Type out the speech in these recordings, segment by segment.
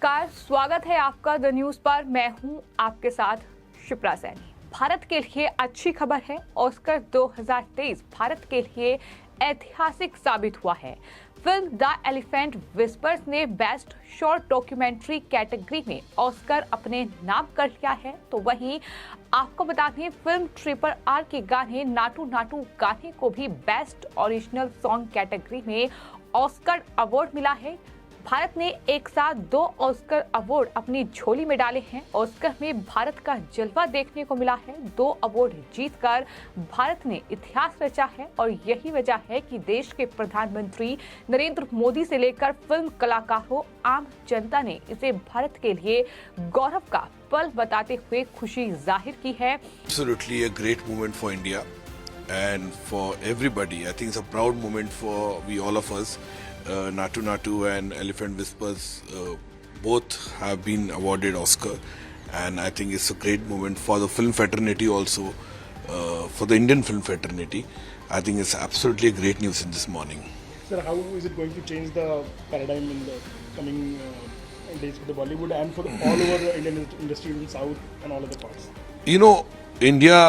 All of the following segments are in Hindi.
नमस्कार, स्वागत है आपका द न्यूज़ पर। मैं हूं आपके साथ शिप्रा सैनी। भारत के लिए अच्छी खबर है। ऑस्कर 2023 भारत के लिए ऐतिहासिक साबित हुआ है। फिल्म द एलिफेंट विस्पर्स ने बेस्ट शॉर्ट डॉक्यूमेंट्री कैटेगरी में ऑस्कर अपने नाम कर लिया है। तो वहीं आपको बता दें, फिल्म ट्रिपल आर के गाने नाटू नाटू गाने को भी बेस्ट ओरिजिनल सॉन्ग कैटेगरी में ऑस्कर अवार्ड मिला है। भारत ने एक साथ 2 ऑस्कर अवार्ड अपनी झोली में डाले हैं। ऑस्कर में भारत का जलवा देखने को मिला है। 2 अवार्ड जीतकर भारत ने इतिहास रचा है और यही वजह है कि देश के प्रधानमंत्री नरेंद्र मोदी से लेकर फिल्म कलाकारों, आम जनता ने इसे भारत के लिए गौरव का पल बताते हुए खुशी जाहिर की है। Absolutely a great moment for India and for everybody. I think it's a proud moment for all of us. Natu Natu and Elephant Whispers both have been awarded Oscar, and I think it's a great moment for the film fraternity also, for the Indian film fraternity. I think it's absolutely a great news in this morning. Sir, how is it going to change the paradigm in the coming days for the Bollywood and for all over the Indian industry in South and all other parts? You know, India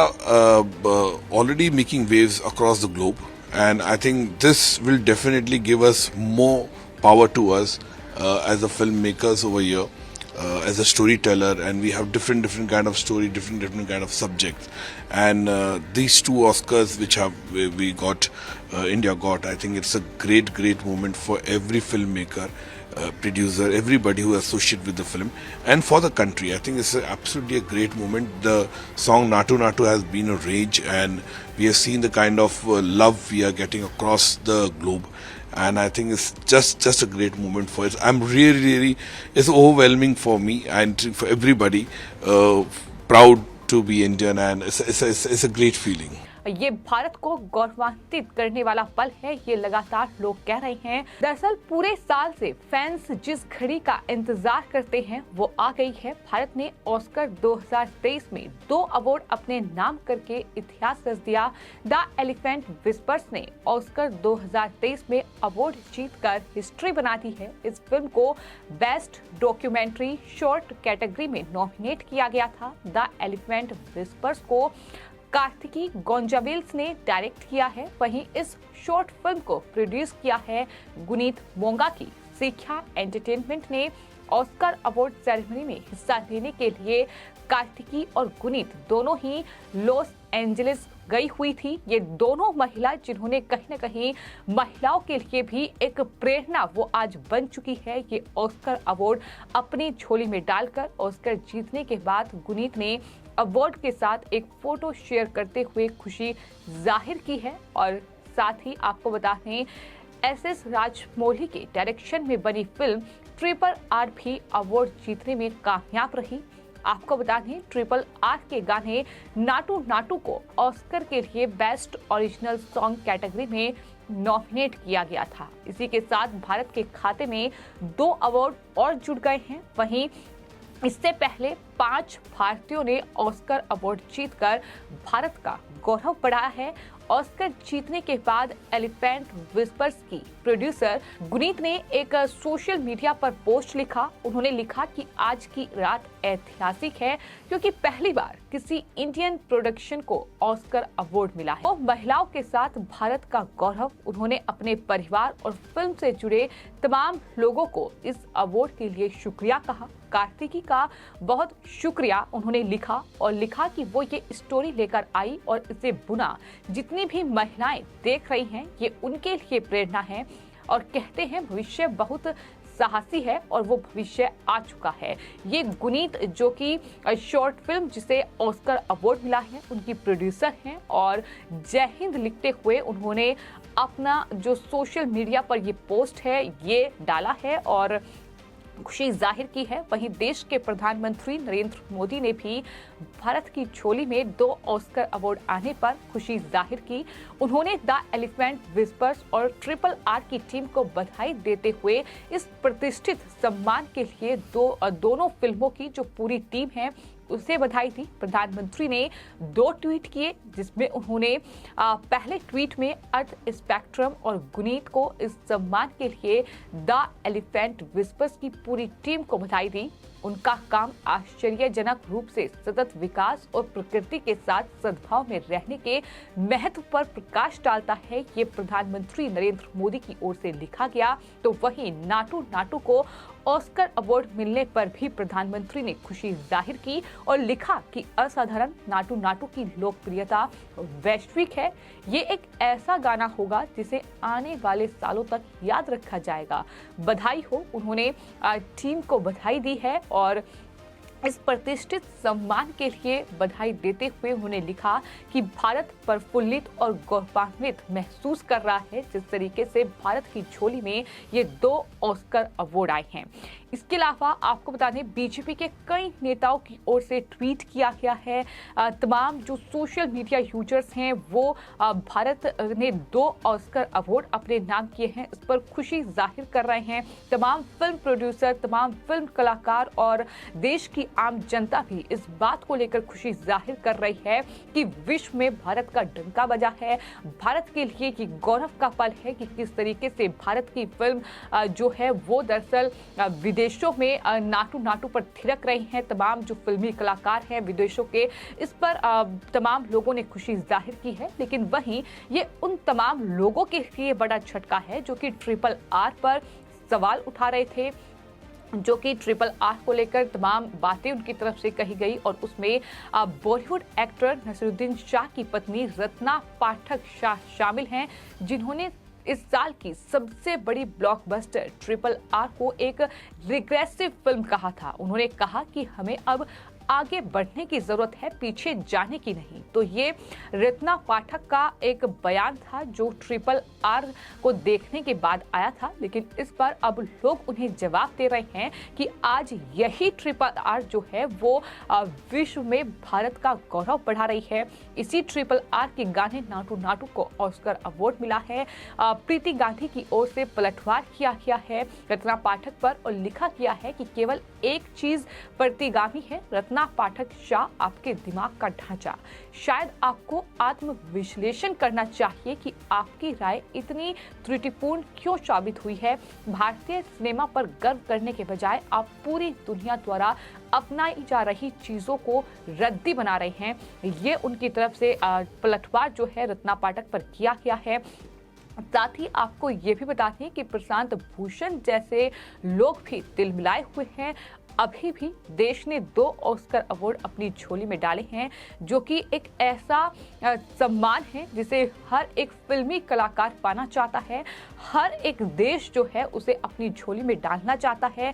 already making waves across the globe, and I think this will definitely give us more power to us as a filmmakers over here, as a storyteller, and we have different kind of story, different kind of subjects, and these 2 Oscars which we got, India got. I think it's a great moment for every filmmaker, producer, everybody who associated with the film, and for the country. I think it's absolutely a great moment. The song Natu Natu has been a rage, and we have seen the kind of love we are getting across the globe, and I think it's just a great moment for it. I'm really it's overwhelming for me and for everybody, proud to be Indian, and it's a great feeling. ये भारत को गौरवान्वित करने वाला पल है, ये लगातार लोग कह रहे हैं। दरअसल पूरे साल से फैंस जिस घड़ी का इंतजार करते हैं वो आ गई है। भारत ने ऑस्कर 2023 में 2 अवार्ड अपने नाम करके इतिहास रच दिया। द एलिफेंट विस्पर्स ने ऑस्कर 2023 में अवार्ड जीतकर हिस्ट्री बना दी है। इस फिल्म को बेस्ट डॉक्यूमेंट्री शॉर्ट कैटेगरी में नॉमिनेट किया गया था। द एलिफेंट विस्पर्स को कार्तिकी गोंजाबिल्स ने डायरेक्ट किया है। वहीं इस शॉर्ट फिल्म को प्रोड्यूस किया है गुनीत मोंगा की सिक्या एंटरटेनमेंट ने। ऑस्कर अवार्ड सेरेमनी में हिस्सा लेने के लिए कार्तिकी और गुनीत दोनों ही लॉस एंजलिस गई हुई थी। ये दोनों महिला जिन्होंने कहीं न कहीं महिलाओं के लिए भी एक प्रेरणा वो आज बन चुकी है। ये ऑस्कर अवार्ड अपनी झोली में डालकर ऑस्कर जीतने के बाद गुनीत ने अवार्ड के साथ एक फोटो शेयर करते हुए खुशी जाहिर की है। और साथ ही आपको बता दें, SS राजमौली के डायरेक्शन में बनी फिल्म ट्रिपल आर भी अवार्ड जीतने में कामयाब रही। आपको बता दें, ट्रिपल आर के गाने नाटू नाटू को ऑस्कर के लिए बेस्ट ओरिजिनल सॉन्ग कैटेगरी में नॉमिनेट किया गया था। इसी के साथ भारत के खाते में 2 अवार्ड और जुड़ गए हैं। वहीं इससे पहले 5 भारतीयों ने ऑस्कर अवार्ड जीतकर भारत का गौरव बढ़ाया है। ऑस्कर जीतने के बाद एलिफेंट विस्पर्स की प्रोड्यूसर गुनीत ने एक सोशल मीडिया पर पोस्ट लिखा। उन्होंने लिखा कि आज की रात ऐतिहासिक है क्योंकि पहली बार किसी इंडियन प्रोडक्शन को ऑस्कर अवार्ड मिला है। तो महिलाओं के साथ भारत का गौरव। उन्होंने अपने परिवार और फिल्म से जुड़े तमाम लोगों को इस अवार्ड के लिए शुक्रिया कहा। कार्तिकी का बहुत शुक्रिया उन्होंने लिखा और लिखा कि वो ये स्टोरी लेकर आई और इसे बुना। जितनी भी महिलाएं देख रही हैं, ये उनके लिए प्रेरणा है और कहते हैं भविष्य बहुत साहसी है और वो भविष्य आ चुका है। ये गुनीत जो कि शॉर्ट फिल्म जिसे ऑस्कर अवार्ड मिला है उनकी प्रोड्यूसर हैं और जय हिंद लिखते हुए उन्होंने अपना जो सोशल मीडिया पर ये पोस्ट है ये डाला है और खुशी जाहिर की है। वहीं देश के प्रधानमंत्री नरेंद्र मोदी ने भी भारत की झोली में 2 ऑस्कर अवार्ड आने पर खुशी जाहिर की। उन्होंने द एलिफेंट विस्पर्स और ट्रिपल आर की टीम को बधाई देते हुए इस प्रतिष्ठित सम्मान के लिए दोनों फिल्मों की जो पूरी टीम है उसे बधाई दी। प्रधानमंत्री ने 2 ट्वीट किए, जिसमें उन्होंने पहले ट्वीट में अर्थ स्पेक्ट्रम और गुनीत को इस सम्मान के लिए द एलिफेंट विस्पर्स की पूरी टीम को बधाई दी। उनका काम आश्चर्यजनक रूप से सतत विकास और प्रकृति के साथ सद्भाव में रहने के महत्व पर प्रकाश डालता है। ये प्रधानमंत्री नरेंद्र मोदी की ओर से लिखा गया। तो वहीं नाटू नाटू को ऑस्कर अवार्ड मिलने पर भी प्रधानमंत्री ने खुशी जाहिर की और लिखा कि असाधारण नाटू नाटू की लोकप्रियता वैश्विक है। ये एक ऐसा गाना होगा जिसे आने वाले सालों तक याद रखा जाएगा। बधाई हो। उन्होंने टीम को बधाई दी है और इस प्रतिष्ठित सम्मान के लिए बधाई देते हुए उन्होंने लिखा कि भारत प्रफुल्लित और गौरवान्वित महसूस कर रहा है जिस तरीके से भारत की झोली में ये 2 ऑस्कर अवार्ड आए हैं। इसके अलावा आपको बता दें, बीजेपी के कई नेताओं की ओर से ट्वीट किया गया है। तमाम जो सोशल मीडिया यूजर्स हैं वो भारत ने 2 ऑस्कर अवार्ड अपने नाम किए हैं, इस पर खुशी जाहिर कर रहे हैं। तमाम फिल्म प्रोड्यूसर, तमाम फिल्म कलाकार और देश की आम जनता भी इस बात को लेकर खुशी जाहिर कर रही है कि विश्व में भारत का डंका बजा है। भारत के लिए ये गौरव का पल है कि किस तरीके से भारत की फिल्म जो है वो दरअसल विदेशों में नाटू नाटू पर थिरक रही हैं। तमाम जो फिल्मी कलाकार हैं विदेशों के, इस पर तमाम लोगों ने खुशी जाहिर की है। लेकिन वहीं ये उन तमाम लोगों के लिए बड़ा झटका है जो कि RRR पर सवाल उठा रहे थे, जो कि RRR को लेकर तमाम बातें उनकी तरफ से कही गई और उसमें बॉलीवुड एक्टर नसीरुद्दीन शाह की पत्नी रत्ना पाठक शाह शामिल हैं, जिन्होंने इस साल की सबसे बड़ी ब्लॉकबस्टर RRR को एक रिग्रेसिव फिल्म कहा था। उन्होंने कहा कि हमें अब आगे बढ़ने की जरूरत है, पीछे जाने की नहीं। तो ये रत्ना पाठक का एक बयान था जो RRR को देखने के बाद आया था। लेकिन इस पर अब लोग उन्हें जवाब दे रहे हैं कि आज यही RRR जो है वो विश्व में भारत का गौरव बढ़ा रही है। इसी RRR के गाने नाटू नाटू को ऑस्कर अवार्ड मिला है। प्रीति गांधी की ओर से पलटवार किया गया है रत्ना पाठक पर और लिखा गया है कि केवल एक चीज प्रतिगामी है, रत्ना पाठक शाह आपके दिमाग का ढांचा। शायद आपको आत्म विश्लेषण करना चाहिए कि आपकी राय इतनी त्रुटिपूर्ण क्यों साबित हुई है। भारतीय सिनेमा पर गर्व करने के बजाय आप पूरी दुनिया द्वारा अपनाई जा रही चीजों को रद्दी बना रहे हैं। ये उनकी तरफ से पलटवार जो है रत्ना पाठक पर किया गया है। साथ ही आपको ये भी बता दें कि प्रशांत भूषण जैसे लोग भी दिल मिलाए हुए हैं। अभी भी देश ने 2 ऑस्कर अवार्ड अपनी झोली में डाले हैं, जो कि एक ऐसा सम्मान है जिसे हर एक फिल्मी कलाकार पाना चाहता है। हर एक देश जो है उसे अपनी झोली में डालना चाहता है।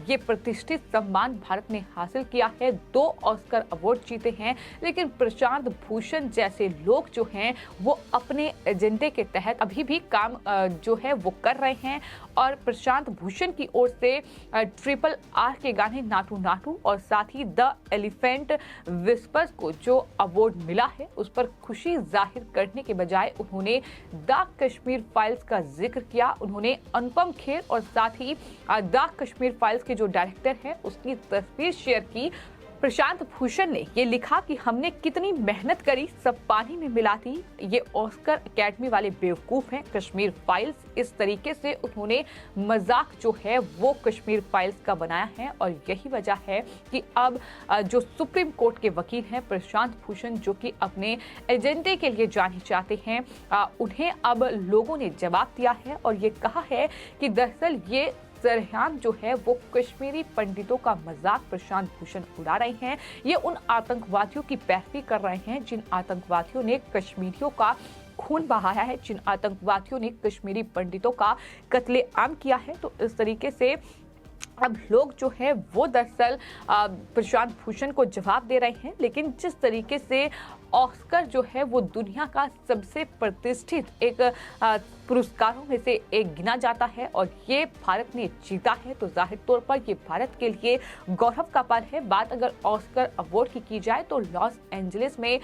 ये प्रतिष्ठित सम्मान भारत ने हासिल किया है, 2 ऑस्कर अवार्ड जीते हैं। लेकिन प्रशांत भूषण जैसे लोग जो हैं वो अपने एजेंडे के तहत अभी भी काम जो है वो कर रहे हैं और प्रशांत भूषण की ओर से RRR के गाने नाटू नाटू और साथ ही द एलिफेंट विस्पर्स को जो अवार्ड मिला है उस पर खुशी जाहिर करने के बजाय उन्होंने द कश्मीर फाइल्स का जिक्र किया। उन्होंने अनुपम खेर और साथ ही द कश्मीर फाइल्स के जो डायरेक्टर हैं उसकी तस्वीर शेयर की। प्रशांत भूषण ने ये लिखा कि हमने कितनी मेहनत करी, सब पानी में मिला दी। ये ऑस्कर अकेडमी वाले बेवकूफ हैं। कश्मीर फाइल्स, इस तरीके से उन्होंने मजाक जो है वो कश्मीर फाइल्स का बनाया है और यही वजह है कि अब जो सुप्रीम कोर्ट के वकील हैं प्रशांत भूषण, जो कि अपने एजेंडे के लिए जाने जाते हैं, उन्हें अब लोगों ने जवाब दिया है और ये कहा है कि दरअसल ये सरहद जो है वो कश्मीरी पंडितों का मजाक प्रशांत भूषण उड़ा रहे हैं। ये उन आतंकवादियों की पैरवी कर रहे हैं जिन आतंकवादियों ने कश्मीरियों का खून बहाया है, जिन आतंकवादियों ने कश्मीरी पंडितों का कत्लेआम किया है। तो इस तरीके से अब लोग जो है वो दरअसल प्रशांत भूषण को जवाब दे रहे हैं। लेकिन जिस तरीके से ऑस्कर जो है वो दुनिया का सबसे प्रतिष्ठित एक पुरस्कारों में से एक गिना जाता है और ये भारत ने जीता है, तो जाहिर तौर पर ये भारत के लिए गौरव का पल है। बात अगर ऑस्कर अवार्ड की जाए तो लॉस एंजलिस में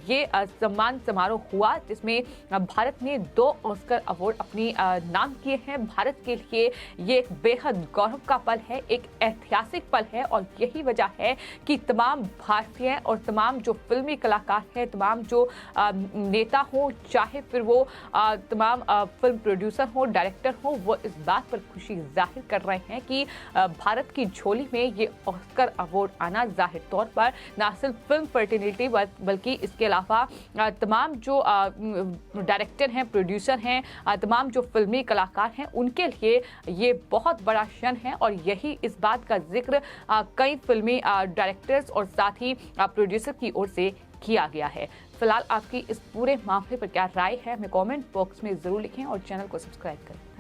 ये सम्मान समारोह हुआ जिसमें भारत ने 2 ऑस्कर अवार्ड अपनी नाम किए हैं। भारत के लिए ये एक बेहद गौरव का पल पल है, एक ऐतिहासिक पल है और यही वजह है कि तमाम भारतीय और तमाम जो फिल्मी कलाकार हैं, तमाम जो नेता हो, चाहे फिर वो तमाम फिल्म प्रोड्यूसर हो, डायरेक्टर हो, वो इस बात पर खुशी जाहिर कर रहे हैं कि भारत की झोली में ये ऑस्कर अवार्ड आना जाहिर तौर पर ना सिर्फ फिल्म फर्टिलिटी बल्कि इसके अलावा तमाम जो डायरेक्टर हैं, प्रोड्यूसर हैं, तमाम जो फिल्मी कलाकार हैं, उनके लिए ये बहुत बड़ा क्षण है और यही इस बात का जिक्र कई फिल्मी डायरेक्टर्स और साथ ही प्रोड्यूसर की ओर से किया गया है। फिलहाल आपकी इस पूरे मामले पर क्या राय है, हमें कमेंट बॉक्स में जरूर लिखें और चैनल को सब्सक्राइब करें।